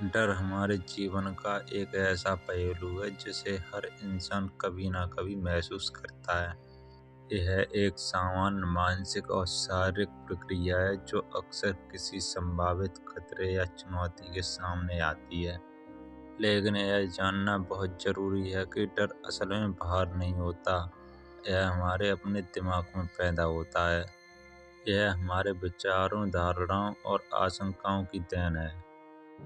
डर हमारे जीवन का एक ऐसा पहलू है जिसे हर इंसान कभी ना कभी महसूस करता है। यह एक सामान्य मानसिक और शारीरिक प्रक्रिया है जो अक्सर किसी संभावित खतरे या चुनौती के सामने आती है। लेकिन यह जानना बहुत जरूरी है कि डर असल में बाहर नहीं होता, यह हमारे अपने दिमाग में पैदा होता है। यह हमारे विचारों, धारणाओं और आशंकाओं की देन है।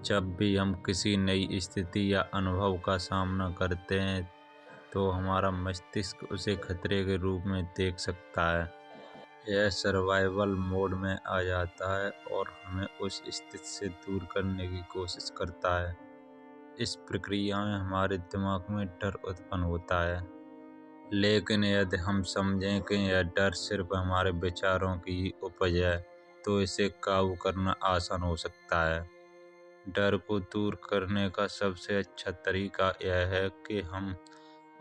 जब भी हम किसी नई स्थिति या अनुभव का सामना करते हैं तो हमारा मस्तिष्क उसे खतरे के रूप में देख सकता है। यह सर्वाइवल मोड में आ जाता है और हमें उस स्थिति से दूर करने की कोशिश करता है। इस प्रक्रिया में हमारे दिमाग में डर उत्पन्न होता है, लेकिन यदि हम समझें कि यह डर सिर्फ हमारे विचारों की ही उपज है तो इसे काबू करना आसान हो सकता है। डर को दूर करने का सबसे अच्छा तरीका यह है कि हम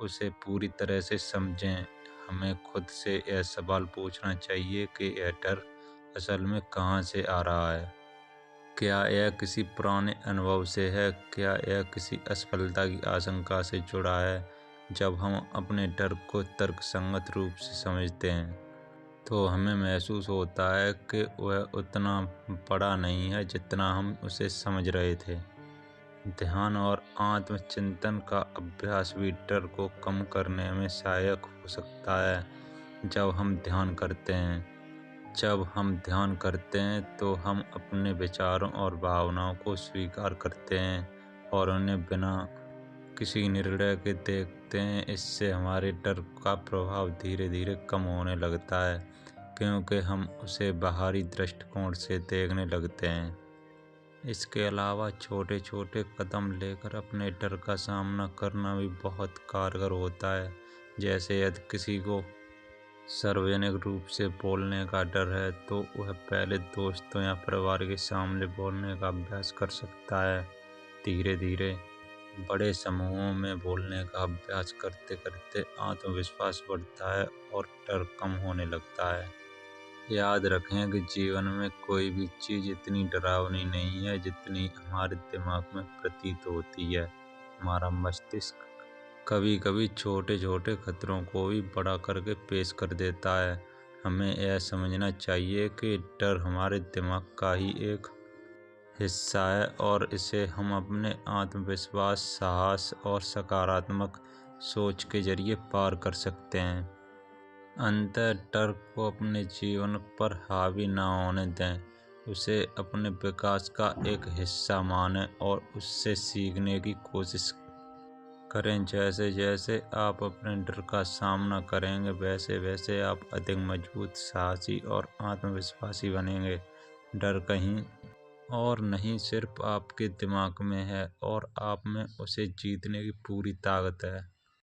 उसे पूरी तरह से समझें। हमें खुद से यह सवाल पूछना चाहिए कि यह डर असल में कहाँ से आ रहा है। क्या यह किसी पुराने अनुभव से है? क्या यह किसी असफलता की आशंका से जुड़ा है? जब हम अपने डर को तर्कसंगत रूप से समझते हैं तो हमें महसूस होता है कि वह उतना बड़ा नहीं है जितना हम उसे समझ रहे थे। ध्यान और आत्मचिंतन का अभ्यास भी डर को कम करने में सहायक हो सकता है। जब हम ध्यान करते हैं तो हम अपने विचारों और भावनाओं को स्वीकार करते हैं और उन्हें बिना किसी निर्णय के देखते हैं। इससे हमारे डर का प्रभाव धीरे धीरे कम होने लगता है, क्योंकि हम उसे बाहरी दृष्टिकोण से देखने लगते हैं। इसके अलावा छोटे छोटे कदम लेकर अपने डर का सामना करना भी बहुत कारगर होता है। जैसे यदि किसी को सार्वजनिक रूप से बोलने का डर है तो वह पहले दोस्तों या परिवार के सामने बोलने का अभ्यास कर सकता है। धीरे धीरे बड़े समूहों में बोलने का अभ्यास करते करते आत्मविश्वास बढ़ता है और डर कम होने लगता है। याद रखें कि जीवन में कोई भी चीज़ इतनी डरावनी नहीं है जितनी हमारे दिमाग में प्रतीत होती है। हमारा मस्तिष्क कभी कभी छोटे छोटे खतरों को भी बड़ा करके पेश कर देता है। हमें यह समझना चाहिए कि डर हमारे दिमाग का ही एक हिस्सा है और इसे हम अपने आत्मविश्वास, साहस और सकारात्मक सोच के जरिए पार कर सकते हैं। अंततः डर को अपने जीवन पर हावी न होने दें, उसे अपने विकास का एक हिस्सा मानें और उससे सीखने की कोशिश करें। जैसे जैसे आप अपने डर का सामना करेंगे वैसे वैसे आप अधिक मजबूत, साहसी और आत्मविश्वासी बनेंगे। डर कहीं और नहीं, सिर्फ आपके दिमाग में है और आप में उसे जीतने की पूरी ताकत है।